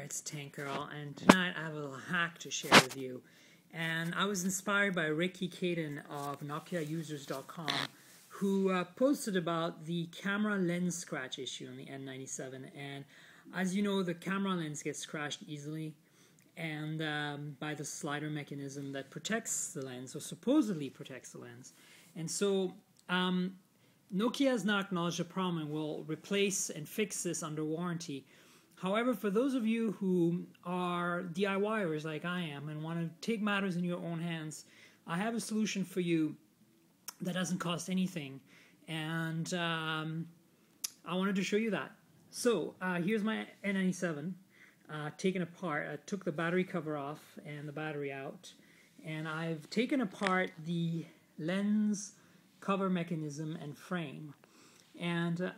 it's Tank Girl, and tonight I have a little hack to share with you. And I was inspired by Ricky Cadden of NokiaUsers.com, who posted about the camera lens scratch issue on the N97. And as you know, the camera lens gets scratched easily, and by the slider mechanism that protects the lens, or supposedly protects the lens. And so Nokia has now acknowledged the problem and will replace and fix this under warranty. However, for those of you who are DIYers like I am and want to take matters in your own hands, I have a solution for you that doesn't cost anything, and I wanted to show you that. So here's my N97 taken apart. I took the battery cover off and the battery out, and I've taken apart the lens cover mechanism and frame and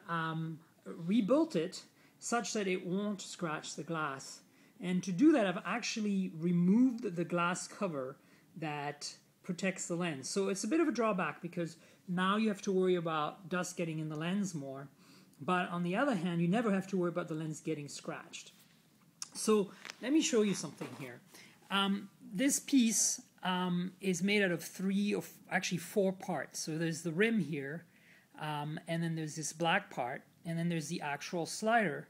rebuilt it such that it won't scratch the glass. And to do that, I've actually removed the glass cover that protects the lens. So it's a bit of a drawback because now you have to worry about dust getting in the lens more. But on the other hand, you never have to worry about the lens getting scratched. So let me show you something here. This piece is made out of actually four parts. So there's the rim here, and then there's this black part, and then there's the actual slider.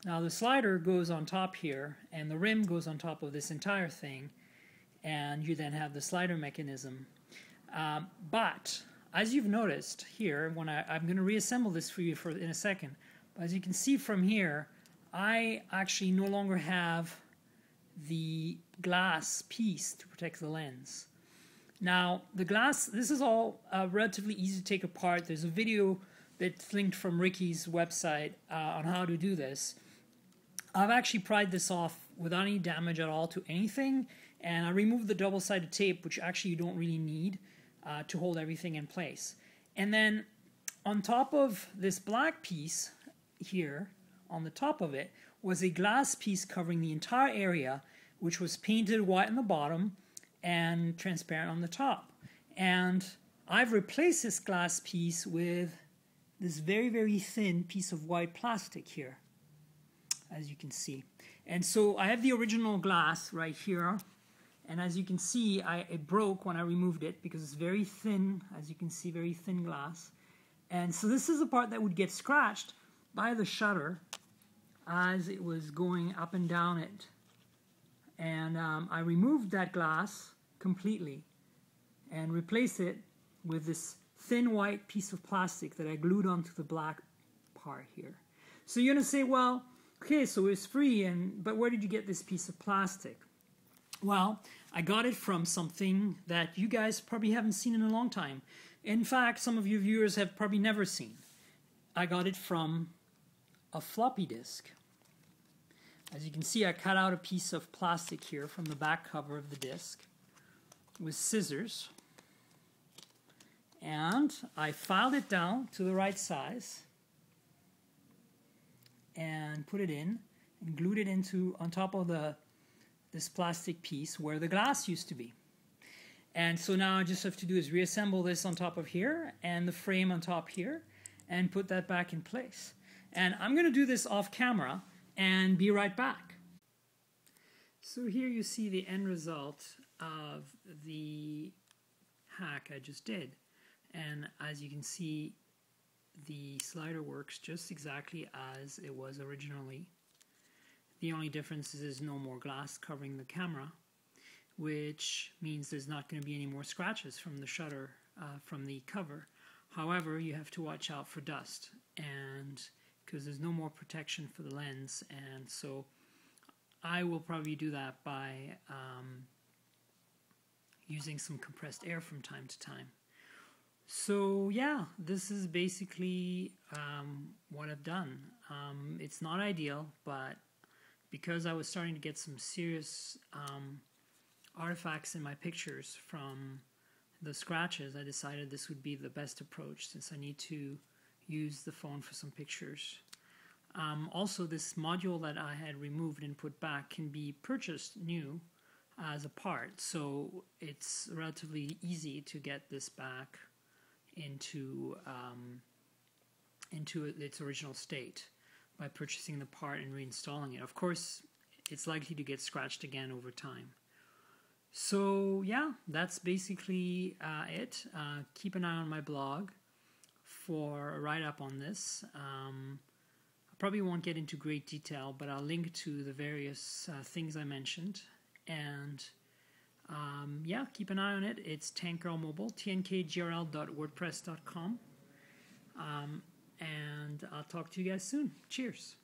Now the slider goes on top here, and the rim goes on top of this entire thing, and you then have the slider mechanism. But as you've noticed here, when I'm going to reassemble this for you in a second, but as you can see from here, I actually no longer have the glass piece to protect the lens. Now the glass, this is all relatively easy to take apart. There's a video that's linked from Ricky's website on how to do this. I've actually pried this off without any damage at all to anything, and I removed the double-sided tape, which actually you don't really need to hold everything in place. And then on top of this black piece here, on the top of it, was a glass piece covering the entire area, which was painted white on the bottom and transparent on the top. And I've replaced this glass piece with this very, very thin piece of white plastic here, as you can see. And so I have the original glass right here, and as you can see, it broke when I removed it because it's very thin, as you can see, very thin glass. And so this is the part that would get scratched by the shutter as it was going up and down it. And I removed that glass completely and replaced it with this thin white piece of plastic that I glued onto the black part here. So you're going to say, well, okay, so it's free, but where did you get this piece of plastic? Well, I got it from something that you guys probably haven't seen in a long time. In fact, some of your viewers have probably never seen. I got it from a floppy disk. As you can see, I cut out a piece of plastic here from the back cover of the disk with scissors, and I filed it down to the right size and put it in and glued it on top of this plastic piece where the glass used to be. And so now I just have to do is reassemble this on top of here and the frame on top here and put that back in place. And I'm going to do this off camera and be right back. So here you see the end result of the hack I just did. And as you can see, the slider works just exactly as it was originally. The only difference is there's no more glass covering the camera, which means there's not going to be any more scratches from the shutter, from the cover. However, you have to watch out for dust, and because there's no more protection for the lens, and so I will probably do that by using some compressed air from time to time. So yeah, this is basically what I've done. It's not ideal, but because I was starting to get some serious artifacts in my pictures from the scratches, I decided this would be the best approach since I need to use the phone for some pictures. Also, this module that I had removed and put back can be purchased new as a part, so it's relatively easy to get this back into its original state by purchasing the part and reinstalling it. Of course, it's likely to get scratched again over time. So yeah, that's basically it. Keep an eye on my blog for a write-up on this. I probably won't get into great detail, but I'll link to the various things I mentioned. And yeah, keep an eye on it. It's Tankgirl Mobile, tnkgrl.wordpress.com. And I'll talk to you guys soon. Cheers.